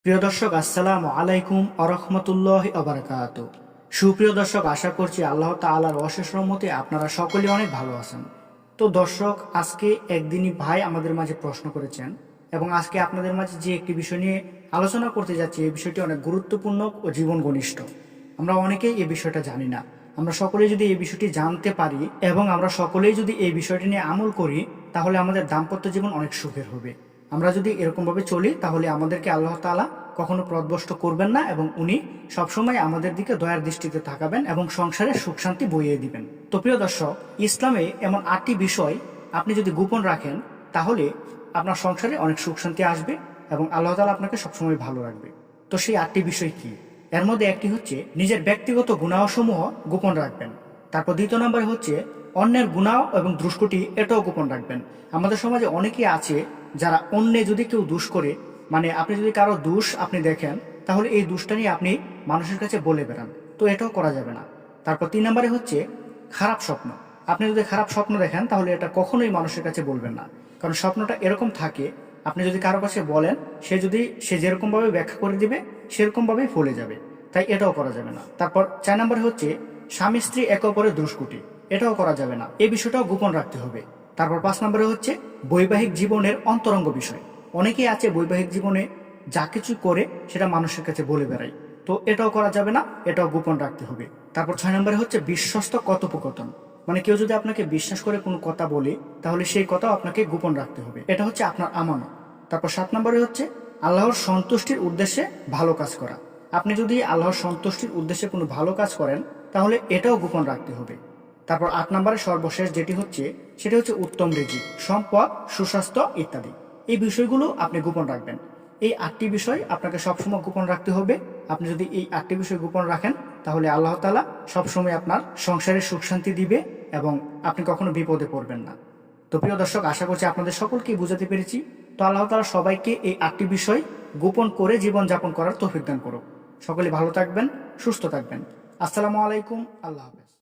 প্রিয় দর্শক, আসসালামু আলাইকুম আরহামতুল্লাহি আবরাকাত। সুপ্রিয় দর্শক, আশা করছি আল্লাহ তাআলার অশেষ রহমতে আপনারা সকলেই অনেক ভালো আছেন। তো দর্শক, আজকে একদিনই ভাই আমাদের মাঝে প্রশ্ন করেছেন এবং আজকে আপনাদের মাঝে যে একটি বিষয় নিয়ে আলোচনা করতে যাচ্ছি, এই বিষয়টি অনেক গুরুত্বপূর্ণ ও জীবন ঘনিষ্ঠ। আমরা অনেকেই এই বিষয়টা জানি না। আমরা সকলেই যদি এই বিষয়টি জানতে পারি এবং আমরা সকলেই যদি এই বিষয়টি নিয়ে আমল করি, তাহলে আমাদের দাম্পত্য জীবন অনেক সুখের হবে। আমরা যদি এরকমভাবে চলি, তাহলে আমাদেরকে আল্লাহ তাআলা কখনো পথভ্রষ্ট করবেন না এবং উনি সবসময় আমাদের দিকে দয়ার দৃষ্টিতে তাকাবেন এবং সংসারে সুখ শান্তি বইয়ে দিবেন। তো প্রিয় দর্শক, ইসলামে এমন 8টি বিষয় আপনি যদি গোপন রাখেন, তাহলে আপনার সংসারে অনেক সুখ শান্তি আসবে এবং আল্লাহ তাআলা আপনাকে সবসময় ভালো রাখবে। তো সেই 8টি বিষয় কি? এর মধ্যে একটি হচ্ছে নিজের ব্যক্তিগত গুনাহসমূহ গোপন রাখবেন। তারপর দ্বিতীয় নম্বরে হচ্ছে অন্যের গুনাহ এবং দুষ্কৃতি, এটাও গোপন রাখবেন। আমাদের সমাজে অনেকেই আছে যারা অন্যে যদি কেউ দোষ করে, মানে আপনি যদি কারো দোষ আপনি দেখেন, তাহলে এই দোষটা নিয়ে আপনি মানুষের কাছে বলে বেড়ান। তো এটাও করা যাবে না। তারপর 3 নম্বরে হচ্ছে খারাপ স্বপ্ন। আপনি যদি খারাপ স্বপ্ন দেখেন, তাহলে এটা কখনোই মানুষের কাছে বলবেন না, কারণ স্বপ্নটা এরকম থাকে, আপনি যদি কারো কাছে বলেন, সে যেরকমভাবে ব্যাখ্যা করে দিবে সেরকমভাবেই ফলে যাবে। তাই এটাও করা যাবে না। তারপর 4 নম্বরে হচ্ছে স্বামী স্ত্রী একে অপরের দুষ্কৃতি, এটাও করা যাবে না, এই বিষয়টাও গোপন রাখতে হবে। তারপর 5 নম্বরে হচ্ছে বৈবাহিক জীবনের অন্তরঙ্গ বিষয়। অনেকেই আছে বৈবাহিক জীবনে যা কিছু করে সেটা মানুষের কাছে বলে বেড়ায়। তো এটাও করা যাবে না, এটাও গোপন রাখতে হবে। তারপর 6 নম্বরে হচ্ছে বিশ্বস্ত কথোপকথন। মানে কেউ যদি আপনাকে বিশ্বাস করে কোনো কথা বলে, তাহলে সেই কথাও আপনাকে গোপন রাখতে হবে, এটা হচ্ছে আপনার আমানত। তারপর 7 নম্বরে হচ্ছে আল্লাহর সন্তুষ্টির উদ্দেশ্যে ভালো কাজ করা। আপনি যদি আল্লাহর সন্তুষ্টির উদ্দেশ্যে কোনো ভালো কাজ করেন, তাহলে এটাও গোপন রাখতে হবে। তারপর 8 নম্বরে সর্বশেষ যেটি হচ্ছে, সেটা হচ্ছে উত্তম রিজিক, সম্পদ, সুস্বাস্থ্য ইত্যাদি। এই বিষয়গুলো আপনি গোপন রাখবেন। এই 8টি বিষয় আপনাকে সবসময় গোপন রাখতে হবে। আপনি যদি এই 8টি বিষয় গোপন রাখেন, তাহলে আল্লাহ তাআলা সবসময় আপনার সংসারে সুখ শান্তি দিবে এবং আপনি কখনো বিপদে পড়বেন না। তো প্রিয় দর্শক, আশা করছি আপনাদের সকলকেই বুঝাতে পেরেছি। তো আল্লাহ তাআলা সবাইকে এই 8টি বিষয় গোপন করে জীবনযাপন করার তৌফিক দান করুক। সকলে ভালো থাকবেন, সুস্থ থাকবেন। আসসালামু আলাইকুম, আল্লাহ হাফেজ।